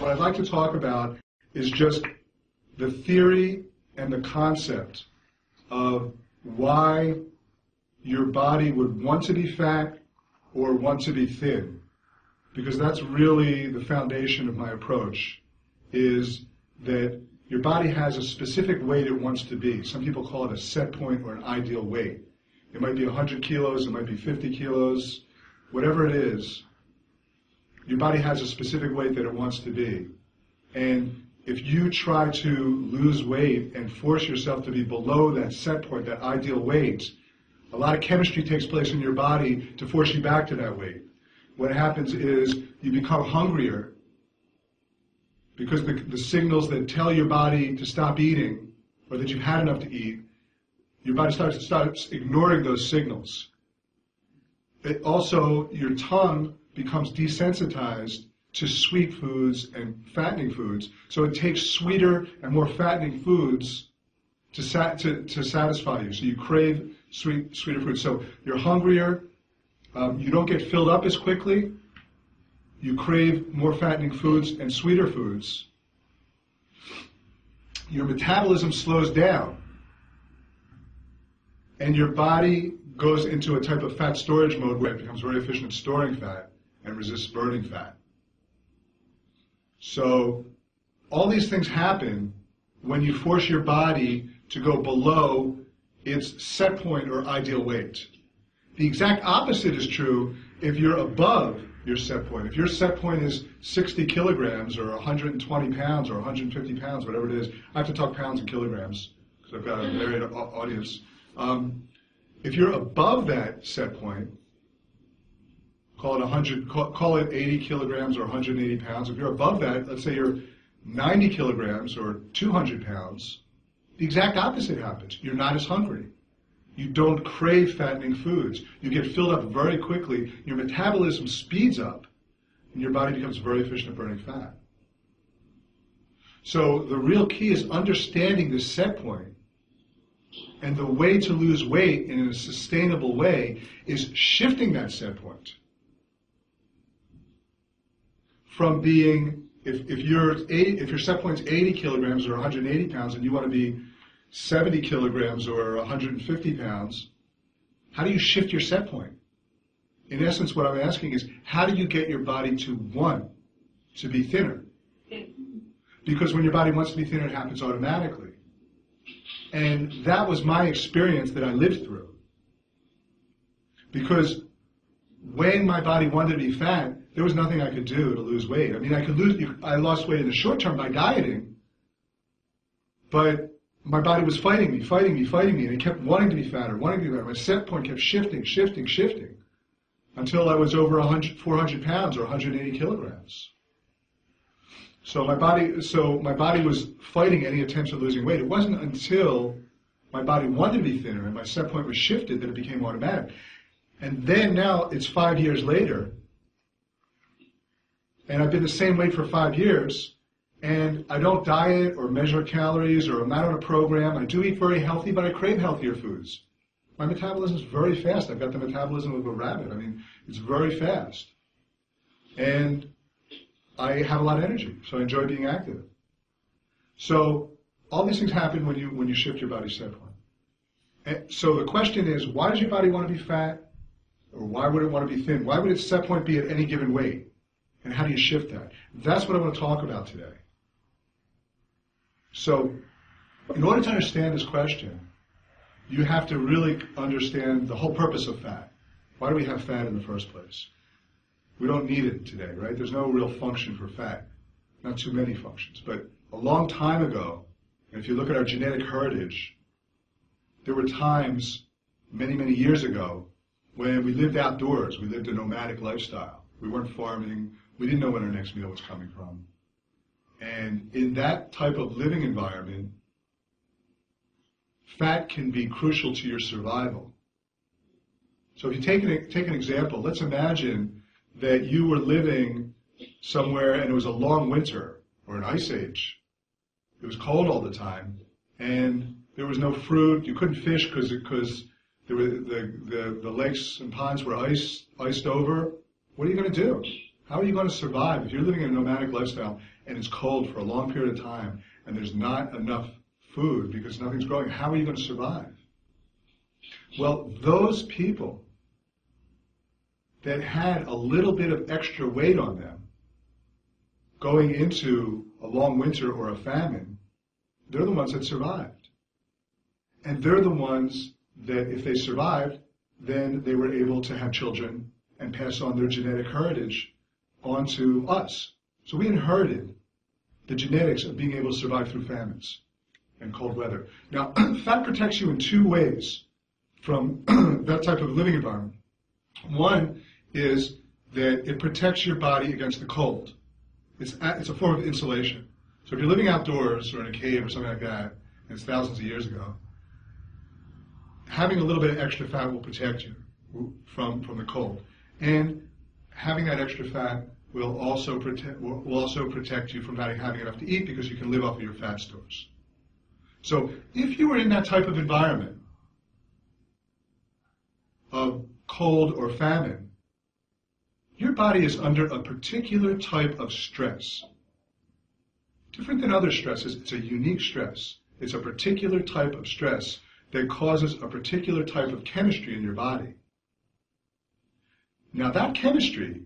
what I'd like to talk about is just the theory and the concept of why your body would want to be fat or want to be thin. Because that's really the foundation of my approach, is that your body has a specific weight it wants to be. Some people call it a set point or an ideal weight. It might be 100 kilos, it might be 50 kilos, whatever it is. Your body has a specific weight that it wants to be. And if you try to lose weight and force yourself to be below that set point, that ideal weight, a lot of chemistry takes place in your body to force you back to that weight. What happens is you become hungrier because the signals that tell your body to stop eating or that you've had enough to eat, your body starts ignoring those signals. Also, your tongue becomes desensitized to sweet foods and fattening foods, so it takes sweeter and more fattening foods to satisfy you. So you crave sweeter foods. So you're hungrier, you don't get filled up as quickly, you crave more fattening foods and sweeter foods. Your metabolism slows down, and your body goes into a type of fat storage mode where it becomes very efficient at storing fat and resists burning fat. So all these things happen when you force your body to go below its set point or ideal weight. The exact opposite is true if you're above your set point. If your set point is 60 kilograms or 120 pounds or 150 pounds, whatever it is, I have to talk pounds and kilograms because I've got a varied audience. If you're above that set point, call it 80 kilograms or 180 pounds. If you're above that, let's say you're 90 kilograms or 200 pounds, the exact opposite happens. You're not as hungry. You don't crave fattening foods. You get filled up very quickly. Your metabolism speeds up, and your body becomes very efficient at burning fat. So the real key is understanding this set point. And the way to lose weight in a sustainable way is shifting that set point. From being, if your set point is 80 kilograms or 180 pounds and you want to be 70 kilograms or 150 pounds, how do you shift your set point? In essence, what I'm asking is, how do you get your body to want to be thinner? Because when your body wants to be thinner, it happens automatically. And that was my experience that I lived through. Because when my body wanted to be fat, there was nothing I could do to lose weight. I mean, I lost weight in the short term by dieting, but my body was fighting me, and it kept wanting to be fatter. My set point kept shifting, until I was over 400 pounds or 180 kilograms. So my body was fighting any attempt at losing weight. It wasn't until my body wanted to be thinner and my set point was shifted that it became automatic. And then now it's 5 years later, and I've been the same weight for 5 years, and I don't diet or measure calories or I'm not on a program. I do eat very healthy, but I crave healthier foods. My metabolism is very fast. I've got the metabolism of a rabbit. I mean, it's very fast. And I have a lot of energy, so I enjoy being active. So all these things happen when you shift your body's set point. And so the question is, why does your body want to be fat? Or why would it want to be thin? Why would its set point be at any given weight? And how do you shift that? That's what I want to talk about today. So in order to understand this question, you have to really understand the whole purpose of fat. Why do we have fat in the first place? We don't need it today, right? There's no real function for fat. Not too many functions. But a long time ago, and if you look at our genetic heritage, there were times, many, many years ago, when we lived outdoors. We lived a nomadic lifestyle. We weren't farming. We didn't know when our next meal was coming from. And in that type of living environment, fat can be crucial to your survival. So if you take an example, let's imagine that you were living somewhere and it was a long winter or an ice age. It was cold all the time, and there was no fruit. You couldn't fish because the lakes and ponds were iced over. What are you going to do? How are you going to survive if you're living a nomadic lifestyle and it's cold for a long period of time, and there's not enough food because nothing's growing, how are you going to survive? Well, those people that had a little bit of extra weight on them going into a long winter or a famine, they're the ones that survived. And they're the ones that, if they survived, then they were able to have children and pass on their genetic heritage onto us. So we inherited the genetics of being able to survive through famines and cold weather. Now, fat protects you in two ways from that type of living environment. One is that it protects your body against the cold. It's a form of insulation. So if you're living outdoors or in a cave or something like that, and it's thousands of years ago, having a little bit of extra fat will protect you from the cold. And having that extra fat will also protect you from not having enough to eat, because you can live off of your fat stores. So if you were in that type of environment of cold or famine, your body is under a particular type of stress. Different than other stresses, it's a unique stress. It's a particular type of stress that causes a particular type of chemistry in your body. Now that chemistry,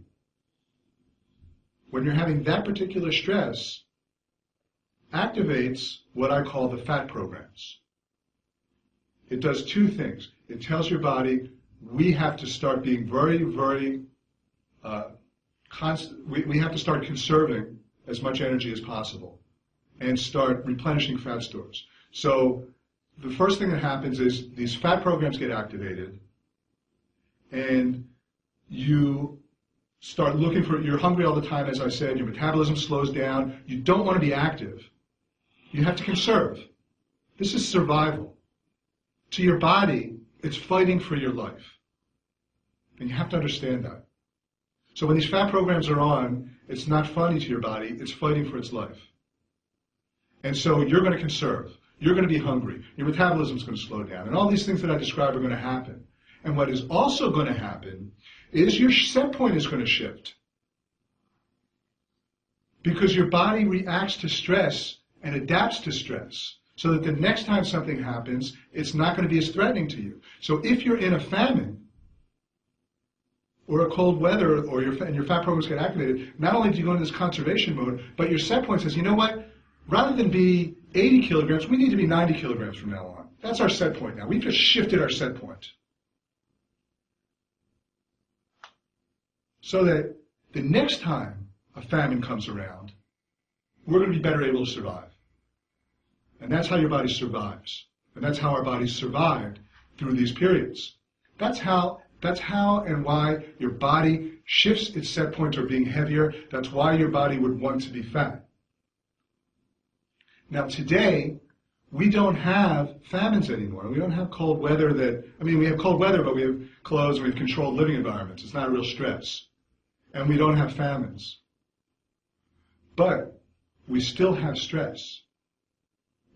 when you're having that particular stress, activates what I call the fat programs. It does two things. It tells your body, we have to start being very, very we have to start conserving as much energy as possible and start replenishing fat stores. So the first thing that happens is these fat programs get activated, and you start looking for, you're hungry all the time, as I said, your metabolism slows down, you don't want to be active. You have to conserve. This is survival. To your body, it's fighting for your life. And you have to understand that. So when these fat programs are on, it's not funny to your body, it's fighting for its life. And so you're going to conserve. You're going to be hungry. Your metabolism is going to slow down. And all these things that I described are going to happen. And what is also going to happen is your set point is going to shift. Because your body reacts to stress and adapts to stress, so that the next time something happens, it's not going to be as threatening to you. So if you're in a famine, or a cold weather, or your fat programs get activated, not only do you go into this conservation mode, but your set point says, you know what? Rather than be 80 kilograms, we need to be 90 kilograms from now on. That's our set point now. We've just shifted our set point. So that the next time a famine comes around, we're going to be better able to survive. And that's how your body survives. And that's how our bodies survived through these periods. That's how and why your body shifts its set point toward being heavier. That's why your body would want to be fat. Now today, we don't have famines anymore. We don't have cold weather we have cold weather, but we have clothes, we have controlled living environments. It's not a real stress. And we don't have famines. But we still have stress.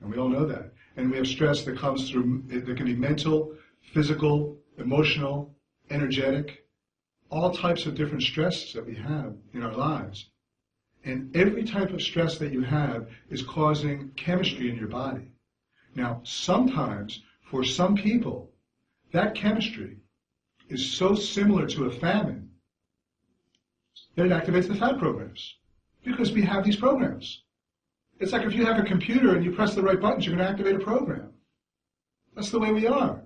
And we all know that. And we have stress that comes through, that can be mental, physical, emotional, energetic, all types of different stresses that we have in our lives. And every type of stress that you have is causing chemistry in your body. Now, sometimes, for some people, that chemistry is so similar to a famine that it activates the fat programs. Because we have these programs. It's like if you have a computer and you press the right buttons, you're going to activate a program. That's the way we are.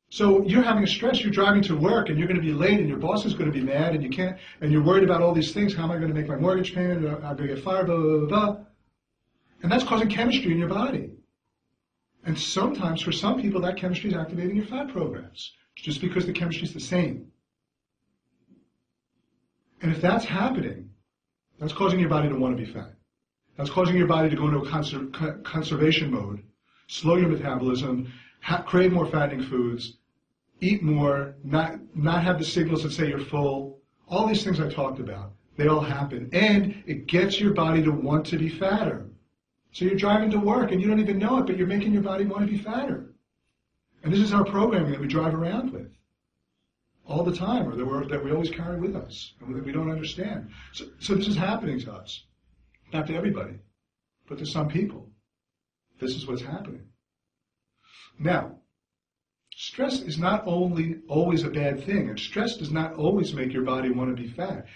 So you're having a stress, you're driving to work and you're going to be late and your boss is going to be mad and you're worried about all these things. How am I going to make my mortgage payment? I'm going to get fired, blah, blah, blah, blah. And that's causing chemistry in your body. And sometimes for some people that chemistry is activating your fat programs, just because the chemistry is the same. And if that's happening, that's causing your body to want to be fat. That's causing your body to go into a conservation mode, slow your metabolism, crave more fattening foods, eat more, not have the signals that say you're full. All these things I talked about, they all happen. And it gets your body to want to be fatter. So you're driving to work and you don't even know it, but you're making your body want to be fatter. And this is our programming that we drive around with all the time, or that we always carry with us, and that we don't understand. So this is happening to us. Not to everybody, but to some people. This is what's happening. Now, stress is not only always a bad thing, and stress does not always make your body want to be fat.